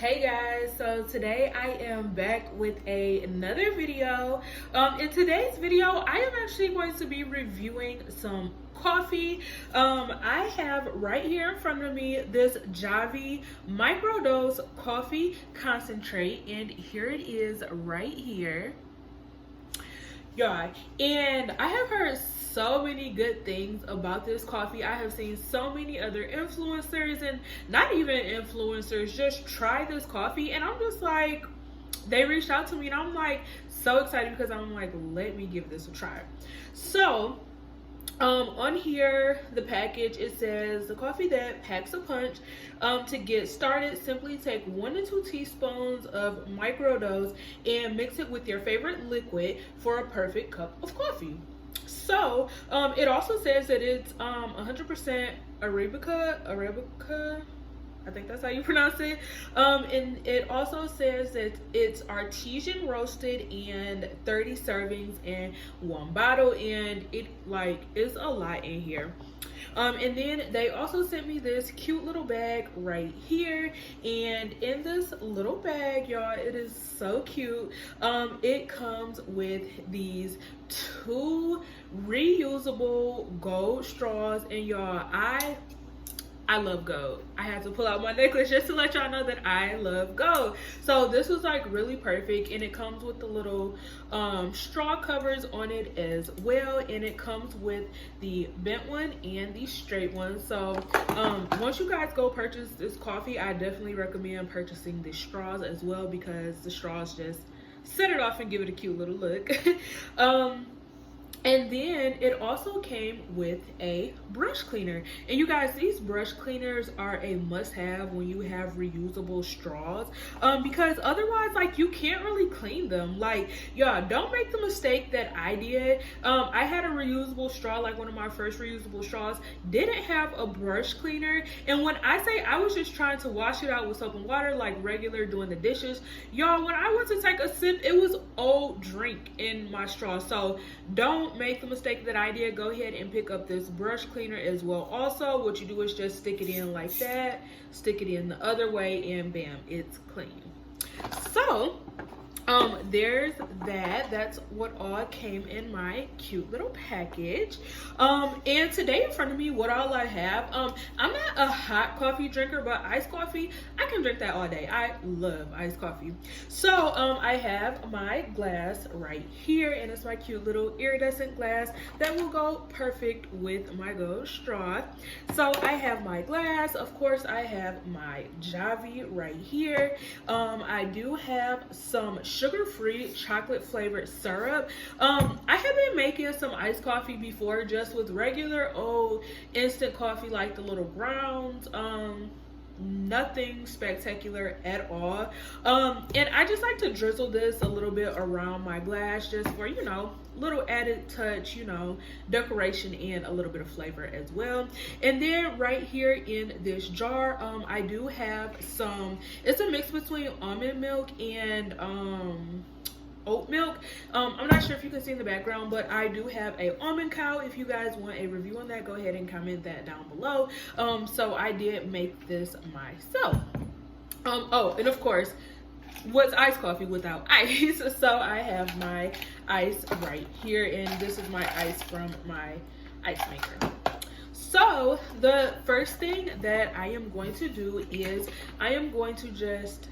Hey guys, so today I am back with another video. In today's video, I am actually going to be reviewing some coffee. I have right here in front of me this JAVY microdose coffee concentrate, and here it is right here. Yeah, and I have heard so many good things about this coffee. I have seen so many other influencers and not even influencers just try this coffee, and I'm just like, they reached out to me and I'm like so excited because I'm like, let me give this a try. So on here, the package, it says the coffee that packs a punch. To get started, simply take 1 to 2 teaspoons of microdose and mix it with your favorite liquid for a perfect cup of coffee. So it also says that it's 100% Arabica. I think that's how you pronounce it. And it also says that it's artisan roasted and 30 servings in one bottle, and it like is a lot in here. And then they also sent me this cute little bag right here, and in this little bag, y'all, it is so cute. It comes with these 2 reusable gold straws, and y'all, I love gold. I had to pull out my necklace just to let y'all know that I love gold. So this was like really perfect, and it comes with the little straw covers on it as well, and it comes with the bent one and the straight one. So once you guys go purchase this coffee, I definitely recommend purchasing the straws as well, because the straws just set it off and give it a cute little look. And then it also came with a brush cleaner. And you guys, these brush cleaners are a must-have when you have reusable straws, because otherwise, like, you can't really clean them. Like, y'all, don't make the mistake that I did. I had a reusable straw, like one of my first reusable straws, didn't have a brush cleaner. And when I say I was just trying to wash it out with soap and water, like regular doing the dishes, y'all, when I went to take a sip, it was old drink in my straw. So don't make the mistake that I did. Go ahead and pick up this brush cleaner as well. Also, what you do is just stick it in like that, stick it in the other way, and bam, it's clean. So there's that. That's what all came in my cute little package. And today in front of me, what all I have, I'm not a hot coffee drinker, but iced coffee, I can drink that all day. I love iced coffee. So I have my glass right here, and it's my cute little iridescent glass that will go perfect with my gold straw. So I have my glass. Of course, I have my JAVY right here. I do have some sugar-free chocolate flavored syrup. I have been making some iced coffee before, just with regular old instant coffee, like the little grounds. Nothing spectacular at all. And I just like to drizzle this a little bit around my glass, just for, you know, little added touch, you know, decoration and a little bit of flavor as well. And then right here in this jar, I do have some, it's a mix between almond milk and oat milk. I'm not sure if you can see in the background, but I do have a almond cow. If you guys want a review on that, go ahead and comment that down below. So I did make this myself. Oh, and of course, what's iced coffee without ice? So I have my ice right here, and this is my ice from my ice maker. So the first thing that I am going to do is I am going to just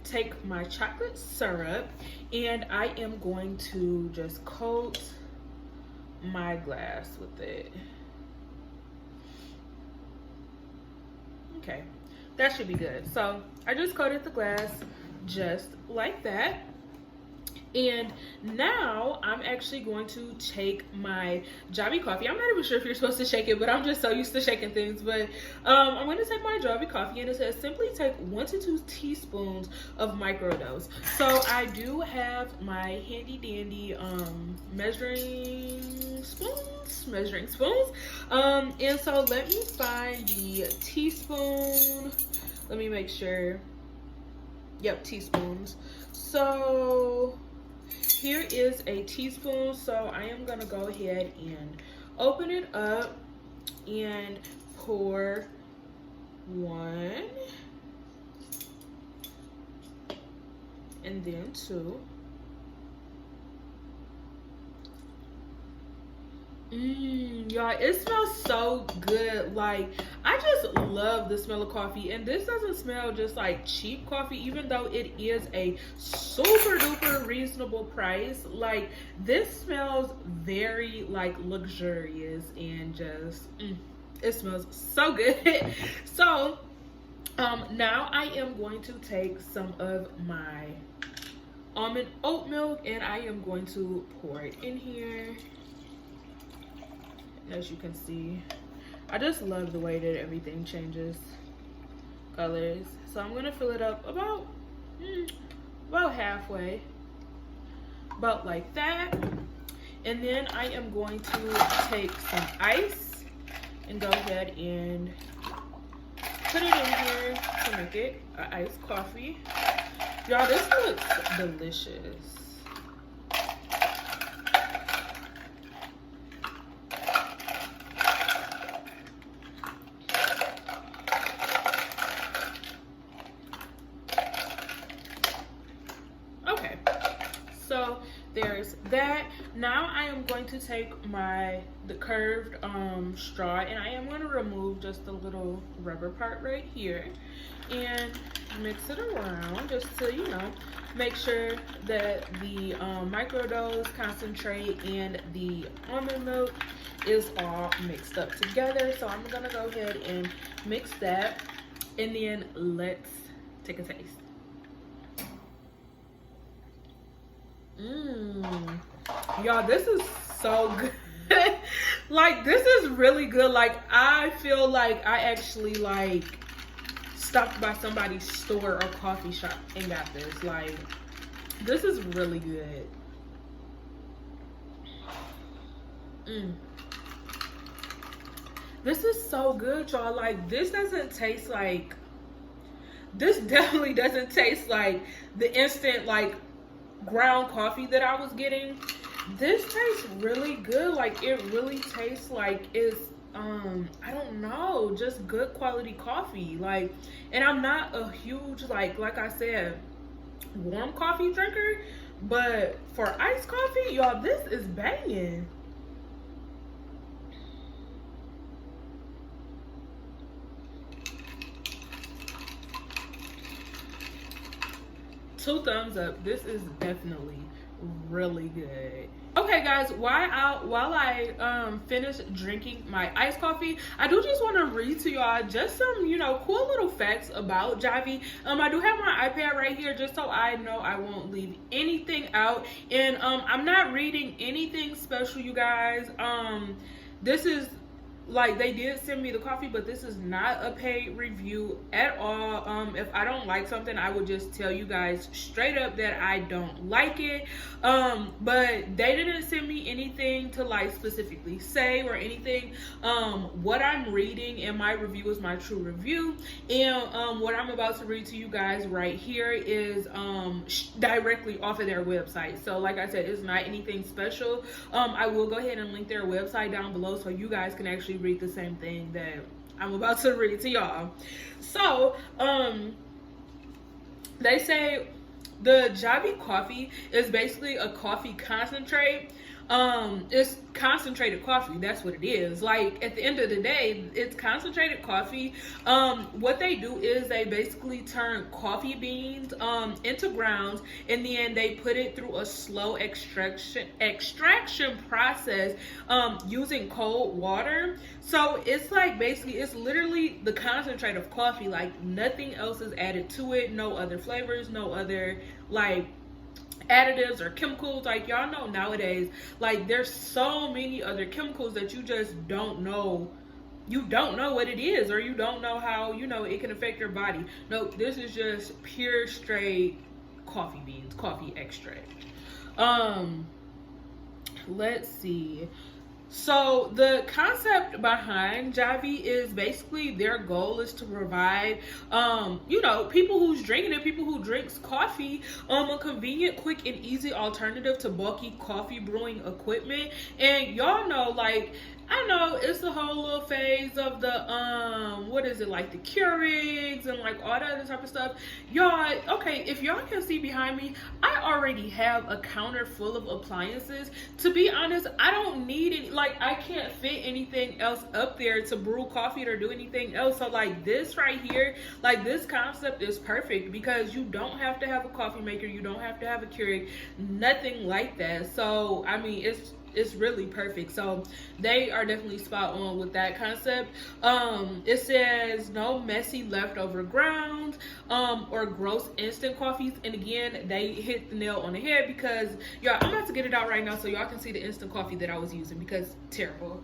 take my chocolate syrup, and I am going to just coat my glass with it. Okay, that should be good. So I just coated the glass just like that. And now I'm actually going to take my JAVY coffee. I'm not even sure if you're supposed to shake it, but I'm just so used to shaking things. But I'm going to take my JAVY coffee, and it says simply take 1 to 2 teaspoons of microdose. So I do have my handy dandy measuring spoons. And so let me find the teaspoon. Let me make sure. Yep, teaspoons. So here is a teaspoon. So I am gonna go ahead and open it up and pour 1, And then 2. Y'all, it smells so good. Like, I just love the smell of coffee, and this doesn't smell just like cheap coffee, even though it is a super duper reasonable price. Like, this smells very like luxurious and just it smells so good. So now I am going to take some of my almond oat milk and I am going to pour it in here. As you can see, I just love the way that everything changes colors. So I'm gonna fill it up about halfway, about like that. And then I am going to take some ice and go ahead and put it in here to make it an iced coffee. Y'all, this looks delicious. Okay, so there's that. Now I am going to take the curved straw, and I am going to remove just the little rubber part right here and mix it around just to, you know, make sure that the microdose concentrate and the almond milk is all mixed up together. So I'm gonna go ahead and mix that, and then let's take a taste. Y'all, this is so good. Like, this is really good. Like, I feel like I actually like stopped by somebody's store or coffee shop and got this. Like, this is really good. This is so good, y'all. Like, this doesn't taste like, this definitely doesn't taste like the instant like ground coffee that I was getting. This tastes really good. Like, it really tastes like it's I don't know, just good quality coffee. Like, and I'm not a huge like I said, warm coffee drinker, but for iced coffee, y'all, this is banging. Two thumbs up. This is definitely really good. Okay, guys, while I finish drinking my iced coffee, I do just want to read to y'all just some, you know, cool little facts about JAVY. I do have my iPad right here just so I know I won't leave anything out, and I'm not reading anything special, you guys. This is, like, they did send me the coffee, but this is not a paid review at all. If I don't like something, I would just tell you guys straight up that I don't like it. But they didn't send me anything to like specifically say or anything. What I'm reading in my review is my true review, and what I'm about to read to you guys right here is directly off of their website. So like I said, it's not anything special. I will go ahead and link their website down below so you guys can actually read the same thing that I'm about to read to y'all. So they say the JAVY coffee is basically a coffee concentrate. It's concentrated coffee. That's what it is. Like, at the end of the day, it's concentrated coffee. What they do is they basically turn coffee beans into grounds, and then they put it through a slow extraction process using cold water. So it's like, basically, it's literally the concentrate of coffee. Like, nothing else is added to it. No other flavors, no other like additives or chemicals. Like, y'all know nowadays, like, there's so many other chemicals that you just don't know. You don't know what it is, or you don't know how, you know, it can affect your body. No, this is just pure straight coffee beans, coffee extract. Let's see. So the concept behind JAVY is basically their goal is to provide, you know, people who's drinking it, people who drinks coffee, a convenient, quick, and easy alternative to bulky coffee brewing equipment. And y'all know, like, I know it's the whole little phase of the what is it, like the Keurigs and like all that other type of stuff. Y'all, okay, if y'all can see behind me, I already have a counter full of appliances. To be honest, I don't need it. Like, I can't fit anything else up there to brew coffee or do anything else. So like this right here, like this concept is perfect because you don't have to have a coffee maker, you don't have to have a Keurig, nothing like that. So I mean, it's really perfect. So they are definitely spot on with that concept. It says no messy leftover grounds or gross instant coffees. And again, they hit the nail on the head because y'all, I'm about to get it out right now so y'all can see the instant coffee that I was using because terrible.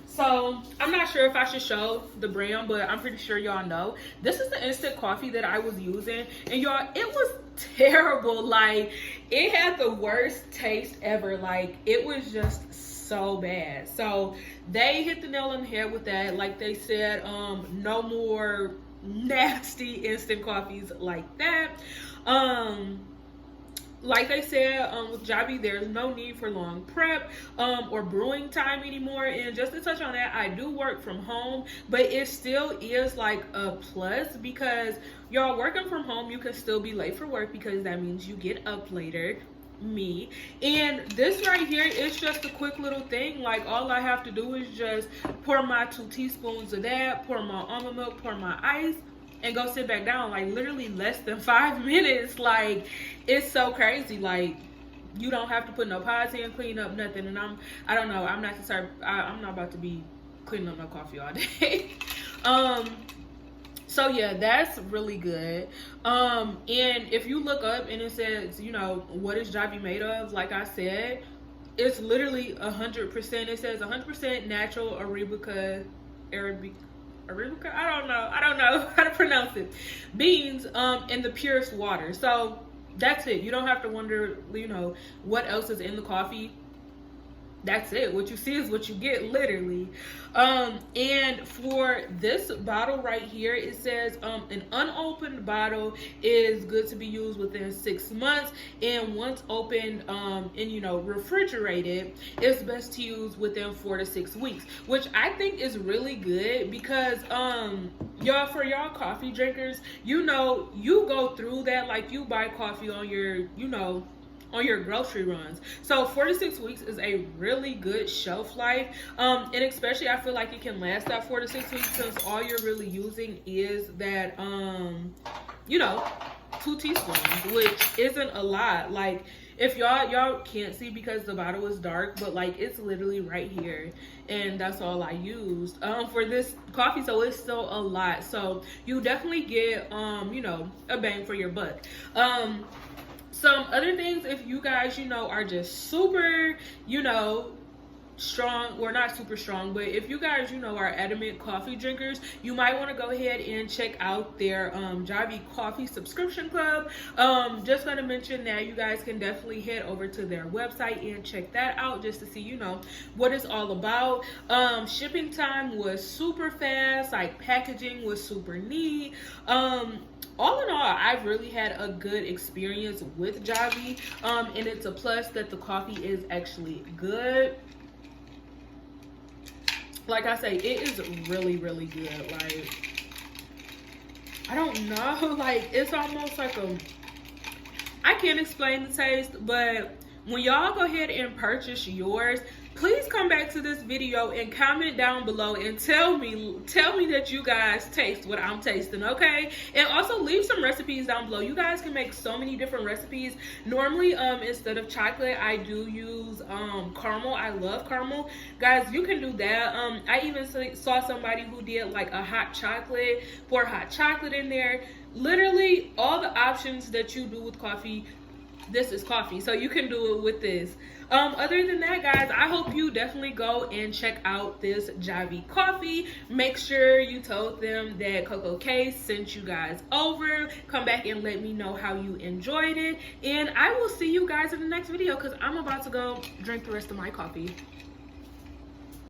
So I'm not sure if I should show the brand, but I'm pretty sure y'all know. This is the instant coffee that I was using. And y'all, it was terrible. Like, it had the worst taste ever. Like, it was just so bad. So they hit the nail on the head with that. Like they said, no more nasty instant coffees like that. Like they said, with JAVY, there's no need for long prep or brewing time anymore. And just to touch on that, I do work from home, but it still is like a plus because y'all, working from home, you can still be late for work because that means you get up later. Me. And this right here is just a quick little thing. Like, all I have to do is just pour my 2 teaspoons of that, pour my almond milk, pour my ice, and go sit back down. Like, literally less than 5 minutes. Like, it's so crazy. Like, you don't have to put no pots in, clean up nothing. And I don't know, I'm not about to be cleaning up no coffee all day. So yeah, that's really good. And if you look up and it says, you know, what is JAVY made of, like I said, it's literally 100%. It says 100% natural Arabica, I don't know how to pronounce it, beans in the purest water. So that's it. You don't have to wonder, you know, what else is in the coffee. That's it. What you see is what you get, literally. And for this bottle right here, it says an unopened bottle is good to be used within 6 months, and once opened and, you know, refrigerated, it's best to use within 4 to 6 weeks, which I think is really good because y'all, for y'all coffee drinkers, you know, you go through that. Like, you buy coffee on your, you know, on your grocery runs. So 4 to 6 weeks is a really good shelf life. And especially, I feel like it can last that 4 to 6 weeks since all you're really using is that, you know, 2 teaspoons, which isn't a lot. Like, if y'all can't see because the bottle is dark, but like, it's literally right here, and that's all I used for this coffee. So it's still a lot. So you definitely get, you know, a bang for your buck. Some other things, if you guys, you know, are just super, you know, strong, or not super strong, but if you guys, you know, are adamant coffee drinkers, you might want to go ahead and check out their JAVY coffee subscription club. Just going to mention that you guys can definitely head over to their website and check that out just to see, you know, what it's all about. Shipping time was super fast, like packaging was super neat. All in all, I've really had a good experience with JAVY, and it's a plus that the coffee is actually good. Like I say, it is really, really good. Like, I don't know, like, it's almost like I can't explain the taste, but when y'all go ahead and purchase yours, please come back to this video and comment down below and tell me that you guys taste what I'm tasting, okay? And also leave some recipes down below. You guys can make so many different recipes. Normally, instead of chocolate, I do use caramel. I love caramel. Guys, you can do that. I even saw somebody who did like a hot chocolate, pour hot chocolate in there. Literally, all the options that you do with coffee, this is coffee, so you can do it with this. Other than that, guys, I hope you definitely go and check out this JAVY coffee. Make sure you told them that Coco K sent you guys over. Come back and let me know how you enjoyed it, and I will see you guys in the next video because I'm about to go drink the rest of my coffee.